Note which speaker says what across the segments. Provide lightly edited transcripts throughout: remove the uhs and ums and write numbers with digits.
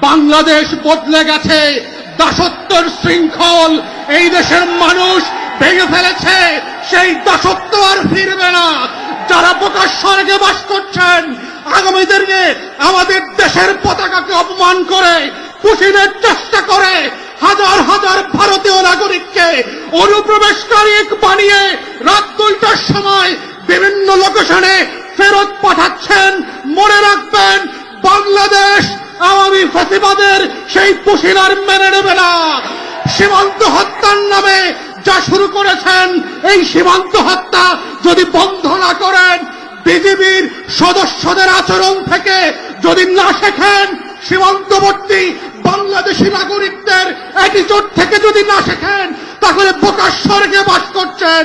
Speaker 1: বাংলাদেশ বদলে গেছে। দাসত্বের শৃঙ্খল এই দেশের মানুষ ভেঙে ফেলেছে। সেই দাসত্ব আর ফিরবে না। যারা প্রকাশ স্বর্গে বাস করছেন, আগামী দিনে আমাদের দেশের পতাকাকে অপমান করে পুষিনের চেষ্টা করে হাজার হাজার ভারতীয় নাগরিককে অনুপ্রবেশকারী বানিয়ে রাত 2টার সময় বিভিন্ন লোকেশনে ফেরত পাঠাচ্ছেন। মনে রাখবেন, বাংলাদেশ আওয়ামী ফ্যাসিবাদের সেই পুষিনার মেনে নেবে না। সীমান্ত হত্যার নামে যা শুরু করেছেন, এই সীমান্ত হত্যা যদি বন্ধ না করেন, বিজিবির সদস্যদের আচরণ থেকে যদি না শেখেন, সীমান্তবর্তী বাংলাদেশি নাগরিকদের অ্যাটিটিউড থেকে যদি না শেখেন, তাহলে প্রকাশ স্বর্গে বাস করছেন।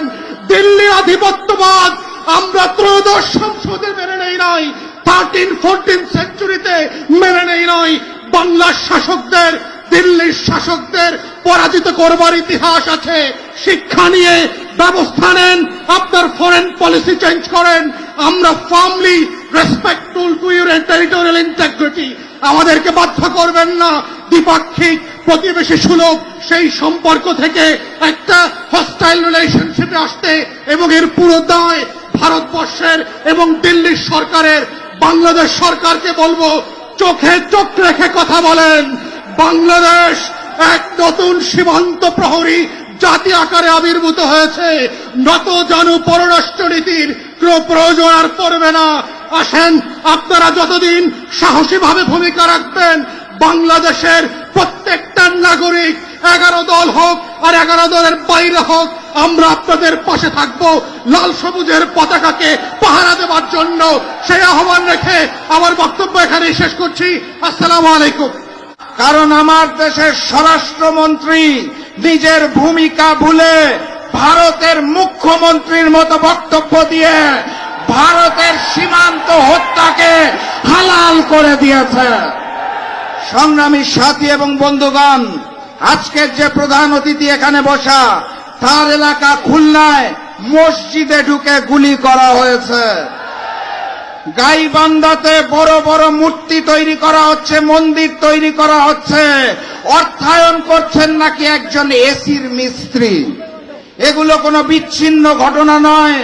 Speaker 1: দিল্লির আধিপত্যবাদ আমরা ত্রয়োদশ সংসদে মেনে নেই নাই, 13-14 সেঞ্চুরিতে মেনে নেই নাই। বাংলার শাসকদের, দিল্লির শাসকদের পরাজিত করবার ইতিহাস আছে। শিক্ষা নিয়ে ব্যবস্থা নেন, আপনার ফরেন পলিসি চেঞ্জ করেন। আমরা firmly respectful to your territorial integrity. আমাদেরকে বাধ্য করবেন না দ্বিপাক্ষিক প্রতিবেশী সুলভ সেই সম্পর্ক থেকে একটা হস্টাইল রিলেশনশিপে আসতে, এবং এর পুরো দায় ভারতবর্ষের এবং দিল্লির সরকারের। বাংলাদেশ সরকারকে বলবো, চোখে চোখ রেখে কথা বলেন। বাংলাদেশ এক নতুন সীমান্ত প্রহরী জাতি আকারে আবির্ভূত হয়েছে। নত জানু পররাষ্ট্রনীতির কোনো প্রয়োজন আর পড়বে না। আসেন, আপনারা যতদিন সাহসীভাবে ভূমিকা রাখবেন, বাংলাদেশের প্রত্যেকটা নাগরিক 11 দল হোক আর 11 দলের বাইরে হোক, আমরা আপনাদের পাশে থাকব লাল সবুজের পতাকাকে পাহারা দেওয়ার জন্য। সেই আহ্বান রেখে আমার বক্তব্য এখানেই শেষ করছি। আসসালামু আলাইকুম।
Speaker 2: কারণ আমার দেশের স্বরাষ্ট্রমন্ত্রী নিজের ভূমিকা ভুলে ভারতের মুখ্যমন্ত্রীর মতো বক্তব্য দিয়ে ভারতের সীমান্ত হত্যাকে হালাল করে দিয়েছে। সংগ্রামী সাথী এবং বন্ধুগণ, আজকের যে প্রধান অতিথি এখানে বসা, তার এলাকা খুলনায় মসজিদে ঢুকে গুলি করা হয়েছে। গাইবান্ধাতে বড় বড় মূর্তি তৈরি করা হচ্ছে, মন্দির তৈরি করা হচ্ছে। অর্থায়ন করছেন নাকি একজন এসির মিস্ত্রি। এগুলো কোনো বিচ্ছিন্ন ঘটনা নয়।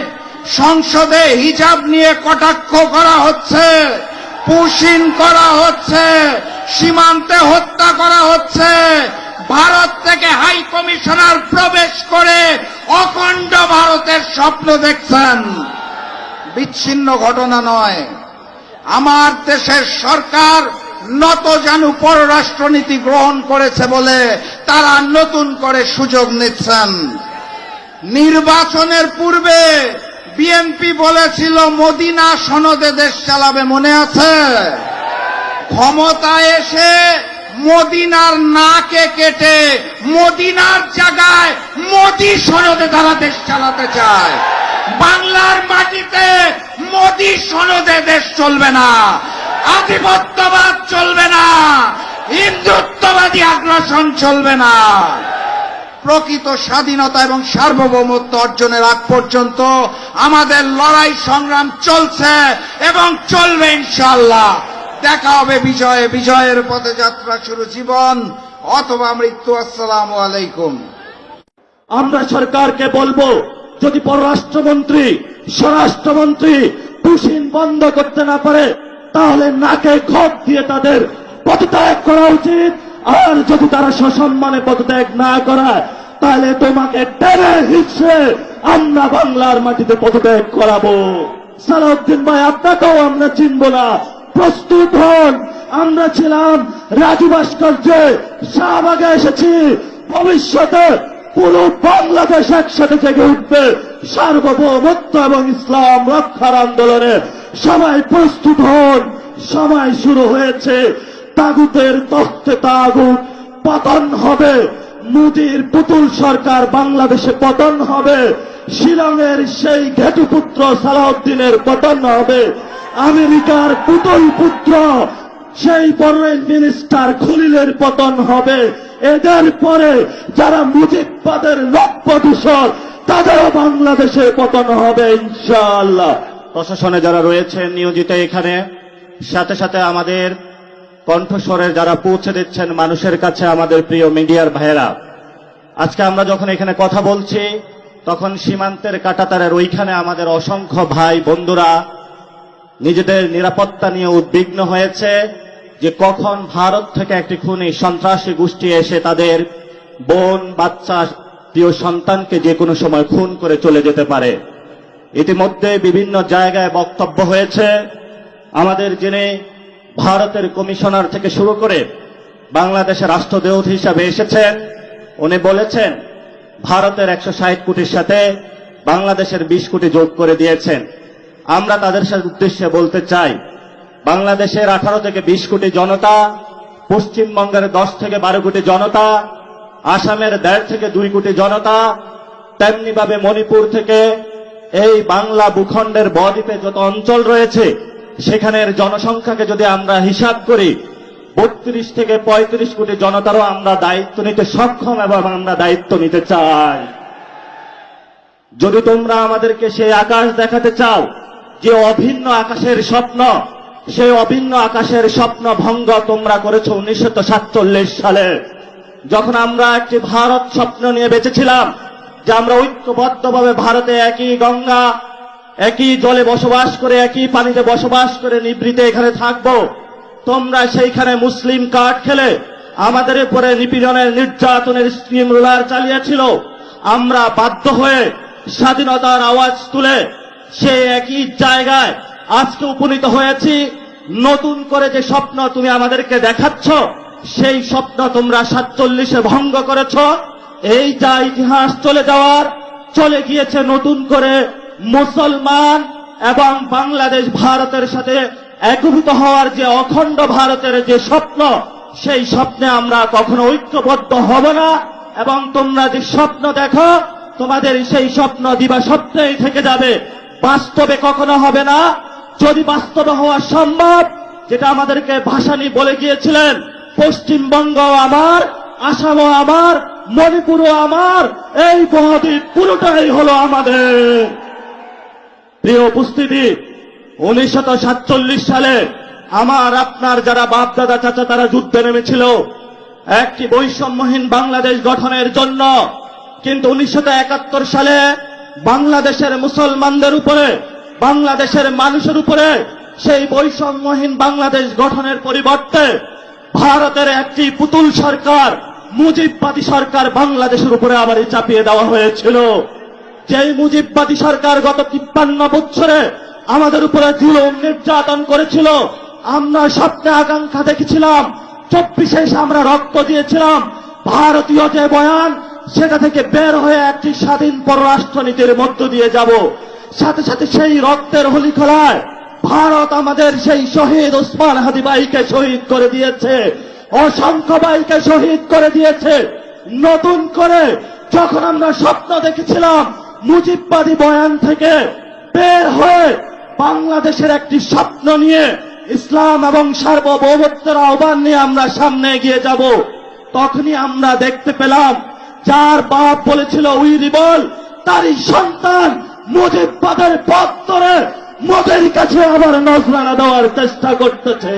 Speaker 2: সংসদে হিজাব নিয়ে কটাক্ষ করা হচ্ছে, পুশিন করা হচ্ছে, সীমান্তে হত্যা করা হচ্ছে। ভারত থেকে হাই কমিশনার প্রবেশ করে অখণ্ড ভারতের স্বপ্ন দেখছেন। বিচ্ছিন্ন ঘটনা নয়। আমার দেশের সরকার নতজানু পররাষ্ট্রনীতি গ্রহণ করেছে বলে তারা নতুন করে সুযোগ নিচ্ছেন। নির্বাচনের পূর্বে বিএনপি বলেছিল মদিনা সনদে দেশ চালাবে, মনে আছে? ক্ষমতায় এসে মদিনার নাকে কেটে মদিনার জায়গায় মোদি সনদে তারা দেশ চালাতে চায়। বাংলার মাটিতে মোদি সনদে দেশ চলবে না, আধিপত্যবাদ চলবে না, হিন্দুত্ববাদী আগ্রাসন চলবে না। প্রকৃত স্বাধীনতা এবং সার্বভৌমত্ব অর্জনের আগ পর্যন্ত আমাদের লড়াই সংগ্রাম চলছে এবং চলবে ইনশাআল্লাহ। দেখা হবে বিজয়ে। বিজয়ের পথে যাত্রা শুরু জীবন অথবা মৃত্যু। আসসালামু আলাইকুম।
Speaker 3: আমরা সরকারকে বলবো, যদি পররাষ্ট্রমন্ত্রী, স্বরাষ্ট্রমন্ত্রী পুশিন বন্ধ করতে না পারে, তাহলে নাকে খত দিয়ে তাদের পদত্যাগ করা উচিত। আর যদি তারা সসম্মানে পদত্যাগ না করায়, তাহলে তোমাকে টেনে হিচড়ে আমরা বাংলার মাটিতে পদত্যাগ করাবো। সালাউদ্দিন ভাই, আপনাকেও আমরা চিনব না, প্রস্তুত হন। আমরা ছিলাম রাজু ভাস্কর্যে, শাহবাগে এসেছি। ভবিষ্যতে পুরো বাংলাদেশ একসাথে জেগে উঠবে সার্বভৌমত্ব এবং ইসলাম রক্ষার আন্দোলনে। সবাই প্রস্তুত হন। সময় শুরু হয়েছে। তাগুতের তখ্তে তাগুত পতন হবে। মোদির পুতুল সরকার বাংলাদেশে পতন হবে। শিলংয়ের সেই ঘেটুপুত্র সালাউদ্দিনের পতন হবে। আমেরিকার পুতুল পুত্র সেই ফরেন মিনিস্টার খলিলের পতন হবে। এদের পরে যারা মুজিববাদের লক্ষ্যদূষর, তাদেরও বাংলাদেশে পতন হবে ইনশাআল্লাহ।
Speaker 4: প্রশাসনে যারা রয়েছেন নিয়োজিত, এখানে সাথে সাথে আমাদের
Speaker 3: কণ্ঠস্বরে যারা পৌঁছে দিচ্ছেন মানুষের কাছে, আমাদের প্রিয় মিডিয়ার ভাইয়েরা, আজকে আমরা যখন এখানে কথা বলছি তখন সীমান্তের কাঁটাতারের ওইখানে আমাদের অসংখ্য ভাই বন্ধুরা নিজেদের নিরাপত্তা নিয়ে উদ্বিগ্ন হয়েছে যে কখন ভারত থেকে একটি খুনি সন্ত্রাসী গোষ্ঠী এসে তাদের বোন, বাচ্চা, প্রিয় সন্তানকে যে কোনো সময় খুন করে চলে যেতে পারে। ইতিমধ্যে বিভিন্ন জায়গায় বক্তব্য হয়েছে। আমাদের যিনি ভারতের কমিশনার থেকে শুরু করে বাংলাদেশের রাষ্ট্রদূত হিসাবে এসেছেন, উনি বলেছেন ভারতের 160 কোটির সাথে বাংলাদেশের 20 কোটি যোগ করে দিয়েছেন। আমরা তাদের সাথে উদ্দেশ্যে বলতে চাই, বাংলাদেশের 18 থেকে 20 কোটি জনতা, পশ্চিমবঙ্গের 10 থেকে 12 কোটি জনতা, আসামের 1.5 থেকে 2 কোটি জনতা, তেমনিভাবে মণিপুর থেকে এই বাংলা ভূখণ্ডের বদ্বীপে যত অঞ্চল রয়েছে সেখানের জনসংখ্যাকে যদি আমরা হিসাব করি 32 থেকে 35 কোটি জনতারও আমরা দায়িত্ব নিতে সক্ষম এবং আমরা দায়িত্ব নিতে চাই। যদি তোমরা আমাদেরকে সেই আকাশ দেখাতে চাও যে অভিন্ন আকাশের স্বপ্ন, সেই অভিন্ন আকাশের স্বপ্ন ভঙ্গ তোমরা করেছো 1947 সালে, যখন আমরা একটি ভারত স্বপ্ন নিয়ে বেঁচেছিলাম যে আমরা ঐক্যবদ্ধভাবে ভারতে একই গঙ্গা, একই জলে বসবাস করে, একই পানিতে বসবাস করে নিভৃতে এখানে থাকবো। তোমরা সেইখানে মুসলিম কার্ড খেলে আমাদের উপরে নিপীড়নের, নির্যাতনের স্টিম রোলার চালিয়েছিল। আমরা বাধ্য হয়ে স্বাধীনতার আওয়াজ তুলে সেই একই জায়গায় আজকে উপনীত হয়েছি। নতুন করে যে স্বপ্ন তুমি আমাদেরকে দেখাচ্ছ সেই স্বপ্ন তোমরা 47-এ ভঙ্গ করেছ। এই যা ইতিহাস চলে গিয়েছে নতুন করে মুসলমান এবং বাংলাদেশ ভারতের সাথে একীভূত হওয়ার যে অখণ্ড ভারতের যে স্বপ্ন, সেই স্বপ্নে আমরা কখনো ঐক্যবদ্ধ হব না। এবং তোমরা যে স্বপ্ন দেখো তোমাদের সেই স্বপ্ন দিবা স্বপ্নেই থেকে যাবে, বাস্তবে কখনো হবে না। যদি বাস্তবে হওয়া সম্ভব, যেটা আমাদেরকে ভাসানী বলে গিয়েছিলেন, পশ্চিমবঙ্গ আমার, আসামও আমার, মণিপুরও আমার, এই বদ্বীপ পুরোটাই হলো আমাদের। প্রিয় উপস্থিতি, 1947 সালে আমার আপনার যারা বাপ দাদা চাচা তারা যুদ্ধে নেমেছিল একটি বৈষম্যহীন বাংলাদেশ গঠনের জন্য, কিন্তু 1971 সালে বাংলাদেশের মুসলমানদের উপরে, বাংলাদেশের মানুষের উপরে সেই বৈষম্যহীন বাংলাদেশ গঠনের পরিবর্তে ভারতের একটি পুতুল সরকার, মুজিববাদী সরকার বাংলাদেশের উপরে আবারই চাপিয়ে দেওয়া হয়েছিল। যেই মুজিববাদী সরকার গত 53 বছরে আমাদের উপরে জুলুম নির্যাতন করেছিল, আমরা স্বপ্নে আকাঙ্ক্ষা দেখেছিলাম 24-এ আমরা রক্ত দিয়েছিলাম। ভারতীয় যে বয়ান, সেটা থেকে বের হয়ে একটি স্বাধীন পররাষ্ট্রনীতির মধ্য দিয়ে যাব। সাথে সাথে সেই রক্তের হোলি খেলায় ভারত আমাদের সেই শহীদ ওসমান হাদি ভাইকে শহীদ করে দিয়েছে, অসংখ্য ভাইকে শহীদ করে দিয়েছে। নতুন করে যখন আমরা স্বপ্ন দেখেছিলাম মুজিববাদী বয়ান থেকে বের হয়ে বাংলাদেশের একটি স্বপ্ন নিয়ে ইসলাম এবং সার্বভৌমত্বের আহ্বান নিয়ে আমরা সামনে এগিয়ে যাব, তখনই আমরা দেখতে পেলাম যার বাপ বলেছিল উই রিবল, তারই সন্তান মুজিববাদের পথ ধরে মোদের কাছে আবার নজরানা দেওয়ার চেষ্টা করতেছে।